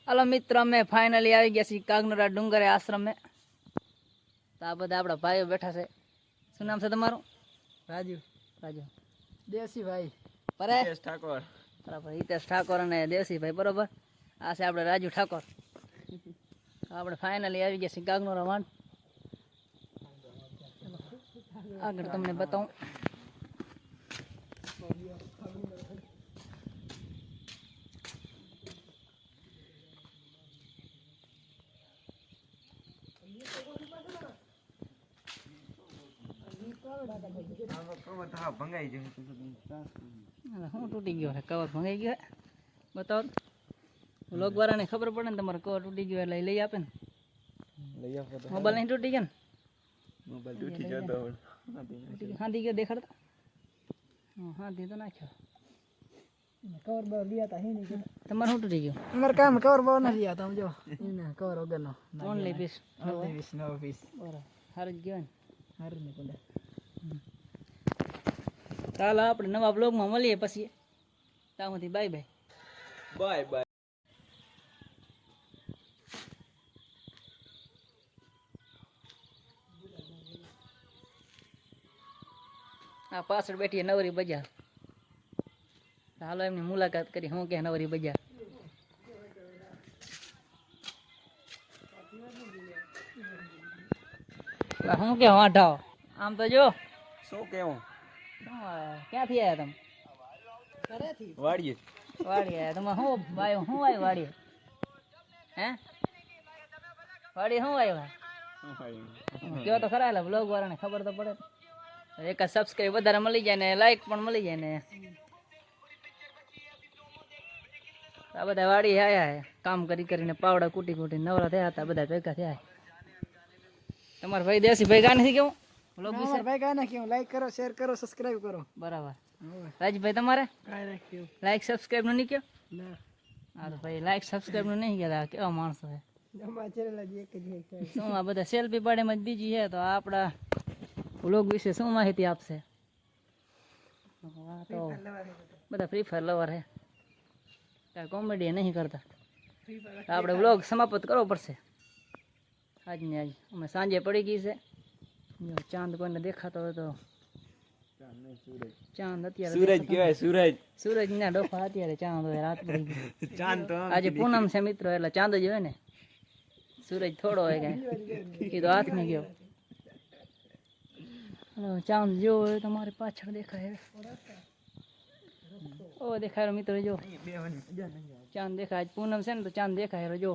Hello मित्र અમે finally આવી ગયા છીએ કાગનોરા ડુંગરે આશ્રમે। તો આ બધા આપણા ભાઈઓ બેઠા છે। શું નામ છે તમારું? રાજુ રાજુ દેશી ભાઈ પરેશ ઠાકોર બરાબર, હિતેશ ઠાકોર અને દેવસીભાઈ બરોબર। આ છે આપણે રાજુ ઠાકોર। આપણે ફાઇનલી આવી ગયા છીએ કાગનોરા વાંઢ। આગળ તમને બતાવું। શું તૂટી ગયો છે? કવર ભંગાઈ ગયો? બતાવો લોક વાળાને ખબર પડે ને તમારે કવર તૂટી ગયો એટલે લઈ આપે ને। મોબાઈલ નહીં તૂટી ગયો ને? મોબાઈલ તૂટી ગયો હાથી ગયો દેખાડતો? હાથી તો નાખ્યો। કવર બહાર લીયા હતા હે નહીં તમારે શું તૂટી ગયું? અમાર કામ કવર બહાર ન લીયા હતા જો એને કવર વગરનો ઓનલી પીસ નો પીસ બરાબર, સારું જ ગયો ને? હારું ને કોડા। ચાલો આપણે નવા બ્લોગમાં મળીએ પછી। ત્યાં સુધી બાય બાય બાય બાય। આ પાછળ બેઠી નવરી બજાર। હાલો એમની મુલાકાત કરી હું કે નવરી બજાર। શું કે વાંઢાઓ આમ તો જો શું કેવું? ક્યાંથી આવ્યા તમે? વાડીએ વાડી આવ્યા તમે? શું વાયો? શું આવ્યું વાડીએ? હે વાડીએ શું આવ્યા? કયો તો ખરા એટલે બ્લોગ વાળાને ખબર તો પડે। એક સબસ્ક્રાઈબ વધારે મળી જાય ને લાઈક પણ મળી જાય ને। આ બધા વાડી આયા કામ કરી કરીને પાવડા કૂટી કૂટી નવરા થયા હતા બધા ભેગા થયા। તમારા ભાઈ દેશી ભાઈ ગા નથી કેવું બ્લોગ વિશે? ભાઈ કાઈ ના કેવું, લાઈક કરો, શેર કરો, સબસ્ક્રાઇબ કરો। બરાબર રાજભાઈ તમારે કાઈ રાખ્યું લાઈક સબસ્ક્રાઈબ નું નહીં કયો? ના હા તો ભાઈ લાઈક સબસ્ક્રાઈબ નું નહીં કહેતા, કેવા માણસો છે। અમાર ચેનલ જ એક જ છે। શું આ બધા સેલ્ફી પાડેમાં જ બીજી છે તો આપણા બ્લોગ વિશે શું માહિતી આપશે? હા તો બધા ફ્રી ફાયર લવર છે, કાંઈ કોમેડી નહીં કરતા। તો આપણે બ્લોગ સમાપ્ત કરવો પડશે આજને આજ। અમે સાંજે પડી ગઈ છે, ચાંદ કોઈને દેખાતો હોય તો ચાંદ અત્યારે સૂરજ કહેવાય સૂરજ। સૂરજ ના ડોફા અત્યારે ચાંદ હોય, રાત પડી ગઈ। ચાંદ તો આજે પૂનમ છે મિત્રો એટલે ચાંદ જ હોય ને, સૂરજ થોડો હોય કાંઈ, એ તો હાથમાં ગયો। ચાંદ જો હોય તમારી પાછળ દેખાય, ઓ દેખાય મિત્રો જો ચાંદ દેખાય। આજ પૂનમ છે ને તો ચાંદ દેખાય જો।